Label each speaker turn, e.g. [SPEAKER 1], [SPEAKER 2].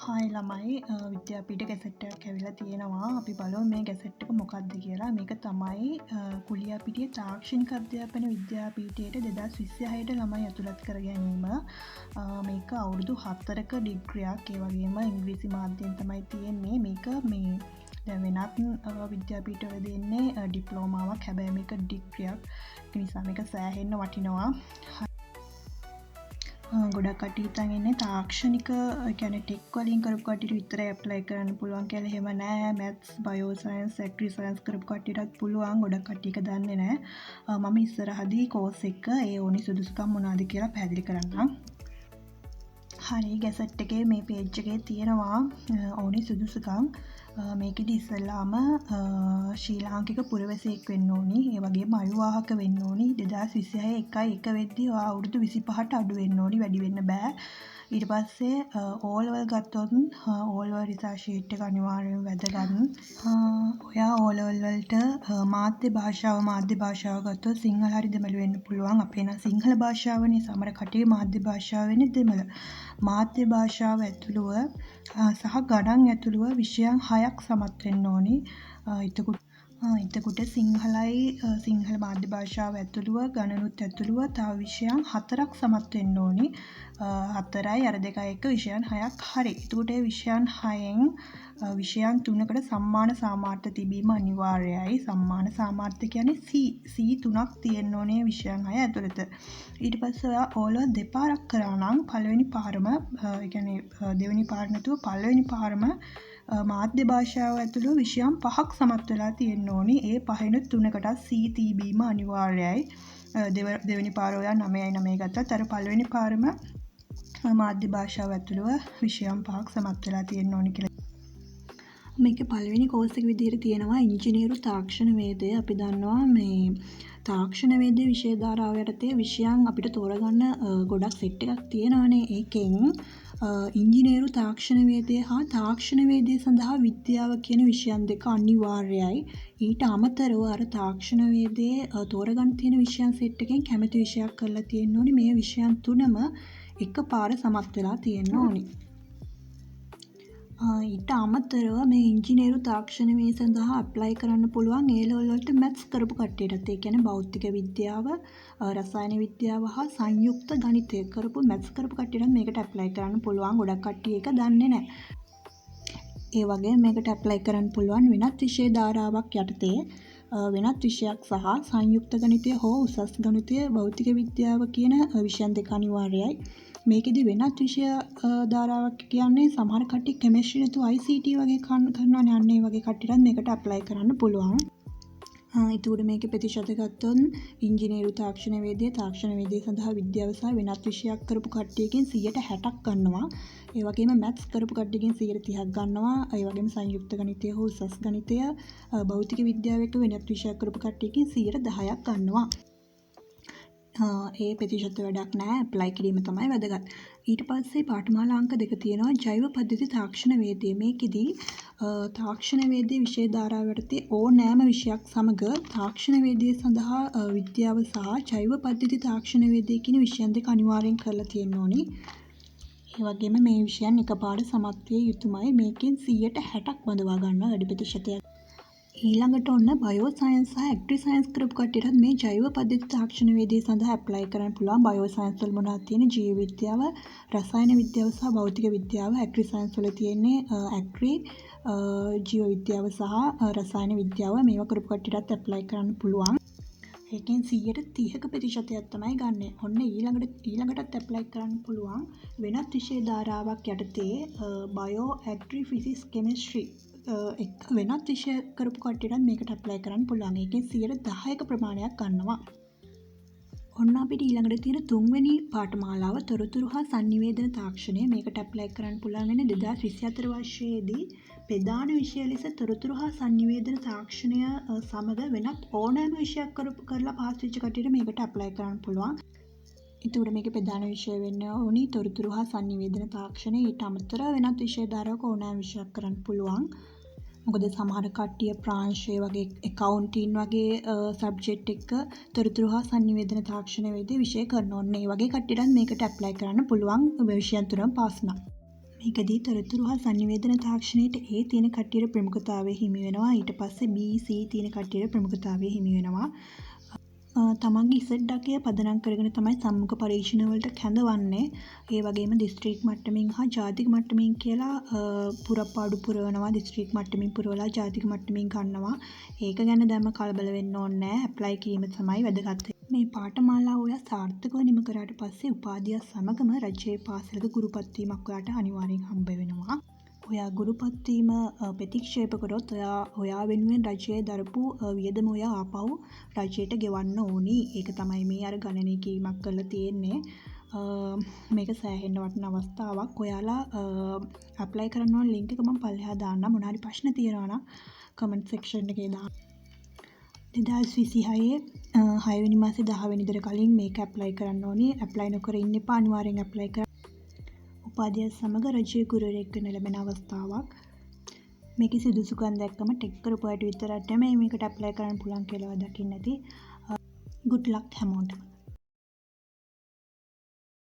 [SPEAKER 1] Hi ළමයි විද්‍යාපීඨ gazette එකක් ඇවිල්ලා තියෙනවා. අපි බලමු මේ ගැසට් එක මොකක්ද කියලා. මේක තමයි කුලියාපිටිය තාක්ෂණික අධ්‍යාපන විද්‍යාපීඨයට 2026ට ළමයි ඇතුළත් කර ගැනීම. මේක අවුරුදු 4ක ඩිග්‍රියක්. ඒ වගේම ඉංග්‍රීසි මාධ්‍යයෙන් තමයි තියෙන්නේ. මේක මේ දැන් වෙනත් විද්‍යාපීඨවල දෙන්නේ ඩිප්ලෝමාවක්. හැබැයි මේක ඩිග්‍රියක්. ඒ නිසා මේක සෑහෙන්න වටිනවා. ගොඩක් කට්ටිය හිතන් ඉන්නේ තාක්ෂණික කියන්නේ ටෙක් වලින් කරපු කට්ටියට විතරයි ඇප්ලයි කරන්න පුළුවන් කියලා. එහෙම නෑ. Maths, bio science, agri science කරපු කට්ටියටත් පුළුවන්. ගොඩක් කට්ටිය ඒක දන්නේ නෑ. මම ඉස්සරහදී කෝස් එක ඒ ඕනි සුදුසුකම් මොනවද කියලා පැහැදිලි කරන්නම්. හරි ගැසට් එකේ මේ පේජ් එකේ තියෙනවා ඕනි සුදුසුකම්. මේකෙදි ඉස්සෙල්ලාම ශ්‍රී ලාංකික පුරවැසියෙක් වෙන්න ඕනි. ඒ වගේම අවිවාහක වෙන්න ඕනි. 2026 වෙද්දී අවුරුදු 25ට අඩු වෙන්න ඕනි. වැඩි වෙන්න බෑ. ඊට පස්සේ ඕ ලෙවල් ගත්තොත් ඕ ලෙවල් රිසර්ච් ෂීට් එක අනිවාර්යයෙන් වැදගත්. ඔයා ඕ ලෙවල් වලට මාධ්‍ය භාෂාව ගත්තොත් සිංහල හරි දෙමළ වෙන්න පුළුවන්. අපේ නම් සිංහල භාෂාවනේ. සමහර කටේ මාධ්‍ය භාෂාව වෙන්නේ දෙමළ. මාධ්‍ය භාෂාව ඇතුළුව සහ ගණන් ඇතුළුව විෂයන් 6ක් සමත් වෙන්න ඕනි. එතකොට සිංහල මාධ්‍ය භාෂාව ඇතුළුව ගණනුත් ඇතුළුව තව විෂයන් 4ක් සමත් වෙන්න ඕනි. 4යි අර 2යි එක විෂයන් 6ක් හරි. එතකොට මේ විෂයන් 6න් විෂයන් 3කට සම්මාන සාමාර්ථ තිබීම අනිවාර්යයි. සම්මාන සාමාර්ථ කියන්නේ C 3ක් තියෙන්න ඕනේ විෂයන් 6 ඇතුළත. ඊට පස්සේ ඔයා ඕලෙවල් දෙපාරක් කරා නම් පළවෙනි පාරම ඒ කියන්නේ දෙවෙනි පාර නැතුව පළවෙනි පාරම මාධ්‍ය භාෂාව ඇතුළු විෂයන් 5ක් සමත් වෙලා තියෙන්න ඕනි. ඒ පහෙනුත් 3කටත් C තිබීම අනිවාර්යයි. දෙවෙනි පාර ඔයා 9යි ගත්තත් අර පළවෙනි පාරම මාධ්‍ය භාෂාව ඇතුළුව විෂයන් 5ක් සමත් වෙලා තියෙන්න ඕනි කියලා. මේක පළවෙනි කෝස් එක විදිහට තියෙනවා ඉංජිනේරු තාක්ෂණ වේදය. අපි දන්නවා මේ තාක්ෂණ වේදේ විෂය ධාරාව යටතේ විෂයන් අපිට තෝරගන්න ගොඩක් සෙට් එකක් තියෙනවානේ. ඒකෙන් ඉංජිනේරු තාක්ෂණ වේදය හා තාක්ෂණ වේදය සඳහා විද්‍යාව කියන විෂයන් දෙක අනිවාර්යයි. ඊට අමතරව අර තාක්ෂණ වේදේ තෝරගන්න තියෙන විෂයන් සෙට් එකෙන් කැමති විෂයක් කරලා තියෙන්න ඕනි. මේ විෂයන් තුනම එකපාර සමත් වෙලා තියෙන්න ඕනි. ඊට අමතරව මේ ඉංජිනේරු තාක්ෂණ වේ සඳහා ඇප්ලයි කරන්න පුළුවන් ඒ ලෙවල් වලට මැත්ස් කරපු කට්ටියටත්. ඒ කියන්නේ භෞතික විද්‍යාව, රසායන විද්‍යාව හා සංයුක්ත ගණිතය කරපු මැත්ස් කරපු කට්ටියටත් මේකට ඇප්ලයි කරන්න පුළුවන්. ගොඩක් කට්ටිය ඒක දන්නේ නැහැ. ඒ වගේම මේකට ඇප්ලයි කරන්න පුළුවන් වෙනත් විෂය ධාරාවක් යටතේ වෙනත් විෂයක් සහ සංයුක්ත ගණිතය හෝ උසස් ගණිතය, භෞතික විද්‍යාව කියන විෂයන් දෙක අනිවාර්යයි. මේකෙදි වෙනත් විෂය ධාරාවක් කියන්නේ සමහර කට්ටිය කෙමිස්ට්‍රි නැතුව ICT වගේ කරනවානේ. අන්න ඒ වගේ කට්ටියටත් මේකට ඇප්ලයි කරන්න පුළුවන්. එතකොට මේකේ ප්‍රතිශත ගත්තොත් ඉංජිනේරු තාක්ෂණ වේදය සඳහා විද්‍යාව සහ වෙනත් විෂයක් කරපු කට්ටියකින් 60ක් ගන්නවා. ඒ වගේම මැත්ස් කරපු කට්ටියකින් 30ක් ගන්නවා. ඒ වගේම සංයුක්ත ගණිතය හෝ උසස් ගණිතය, භෞතික විද්‍යාව එක්ක වෙනත් විෂයක් කරපු කට්ටියකින් 10%ක් ගන්නවා. ඒ ප්‍රතිශත වැඩක් නැහැ. ඇප්ලයි කිරීම තමයි වැදගත්. ඊට පස්සේ පාඨමාලා අංක 2 තියෙනවා ජෛව පද්ධති තාක්ෂණ වේදය. මේකෙදී තාක්ෂණ වේදයේ විෂය ධාරාව යටතේ ඕනෑම විෂයක් සමග තාක්ෂණ වේදය සඳහා විද්‍යාව සහ ජෛව පද්ධති තාක්ෂණ වේදය කියන විෂයන් දෙක අනිවාර්යෙන් කරලා තියෙන්න ඕනි. ඒ වගේම මේ විෂයන් එකපාර සමත් විය යුතුමයි. මේකෙන් 60ක් බඳවා ගන්නවා වැඩි ප්‍රතිශතයක්. ඊළඟට ඔන්න බයෝ සයන්ස් සහ ඇග්‍රි සයන්ස් කරපු කට්ටියටත් මේ ජෛව පද්ධති තාක්ෂණ වේදය සඳහා ඇප්ලයි කරන්න පුළුවන්. බයෝ සයන්ස් වල මොනවද තියෙන්නේ? ජීව විද්‍යාව, රසායන විද්‍යාව සහ භෞතික විද්‍යාව. ඇග්‍රි සයන්ස් වල තියෙන්නේ ඇග්‍රි, ජීව විද්‍යාව සහ රසායන විද්‍යාව. මේවා කරපු කට්ටියටත් ඇප්ලයි කරන්න පුළුවන්. ඒකෙන් 30ක ප්‍රතිශතයක් තමයි ගන්නෙ. ඔන්න ඊළඟටත් ඇප්ලයි කරන්න පුළුවන් වෙනත් විෂය ධාරාවක් යටතේ බයෝ, ඇග්‍රි, ෆිසික්ස්, කෙමිස්ට්‍රි වෙනත් විෂය කරපු කට්ටියටත් මේකට ඇප්ලයි කරන්න පුළුවන්. ඒකෙන් 10ක ප්‍රමාණයක් ගන්නවා. ඔන්න අපිට ඊළඟට තියෙන 3වෙනි පාඨමාලාව තොරතුරු හා sannivedana තාක්ෂණය. මේකට ඇප්ලයි කරන්න පුළුවන් වෙන්නේ 2024 වර්ෂයේදී ප්‍රධාන විෂය ලෙස තොරතුරු හා sannivedana තාක්ෂණය සමග වෙනත් ඕනෑම විෂයක් කරලා පාස් වෙච්ච කට්ටියට මේකට ඇප්ලයි කරන්න පුළුවන්. එතකොට මේකේ ප්‍රධාන විෂය වෙන්න ඕනි තොරතුරු හා sannivedana තාක්ෂණය. ඊට අමතරව වෙනත් විෂය ධාරාවක ඕනෑම විෂයක් කරන්න පුළුවන්. මොකද සමහර කට්ටිය ප්‍රාංශය වගේ accounting වගේ සබ්ජෙක්ට් එක තොරතුරු හා sannivedana තාක්ෂණ වේදේ විෂය කරන්න ඕනේ. මේ වගේ කට්ටියටත් මේකට ඇප්ලයි කරන්න පුළුවන් විෂයන් තුනම පාස් නම්. මේකදී තොරතුරු හා sannivedana තාක්ෂණයට A තියෙන කට්ටියට ප්‍රමුඛතාවය හිමි වෙනවා. ඊට පස්සේ B, C තියෙන කට්ටියට ප්‍රමුඛතාවය හිමි වෙනවා. තමන්ගේ ඉසෙට් අගය පදනම් කරගෙන තමයි සම්මුඛ පරීක්ෂණ වලට කැඳවන්නේ. ඒ වගේම දිස්ත්‍රික් මට්ටමින් හා ජාතික මට්ටමින් කියලා පුරපාඩු පුරවනවා. දිස්ත්‍රික් මට්ටමින් පුරවලා ජාතික මට්ටමින් ගන්නවා. ඒක ගැන දැන්ම කලබල වෙන්න ඕනේ නැහැ. ඇප්ලයි කිරීම තමයි වැදගත්. මේ පාඨමාලාව ඔයා සාර්ථකව නිම කරාට පස්සේ උපාධිය සමගම රජයේ පාසලක ගුරුපත් වීමක් ඔයාට අනිවාර්යෙන් හම්බ වෙනවා. ඔයා ගුරුපත් වීම ප්‍රතික්ෂේප කරොත් ඔයා වෙනුවෙන් රජයේ දරපු වියදම ඔයා ආපහු රජයට ගෙවන්න ඕනි. ඒක තමයි මේ අර ගණනය කිරීමක් කරලා තියෙන්නේ. මේක සෑහෙන්න වටින අවස්ථාවක්. ඔයාලා ඇප්ලයි කරන්න ඕන ලින්ක් එක මම පල්ලෙහා දාන්නම්. මොනවා හරි ප්‍රශ්න තියෙනවා නම් කමෙන්ට් සෙක්ෂන් එකේ දාන්න. 2026 6 වෙනි මාසේ 10 වෙනිදාට කලින් මේක ඇප්ලයි කරන්න ඕනි. ඇප්ලයි නොකර ඉන්න එපා. අනිවාර්යෙන් ඇප්ලයි කරන්න. උපාධිය සමග රජයේ ගුරුවරයෙක් වෙන්න ලැබෙන අවස්ථාවක්. මේකේ සුදුසුකම් දැක්කම ටෙක් කරපු අයට විතරක් නෙමෙයි මේකට ඇප්ලයි කරන්න පුළුවන් කියලා දකින්න ඇති. good luck හැමෝටම.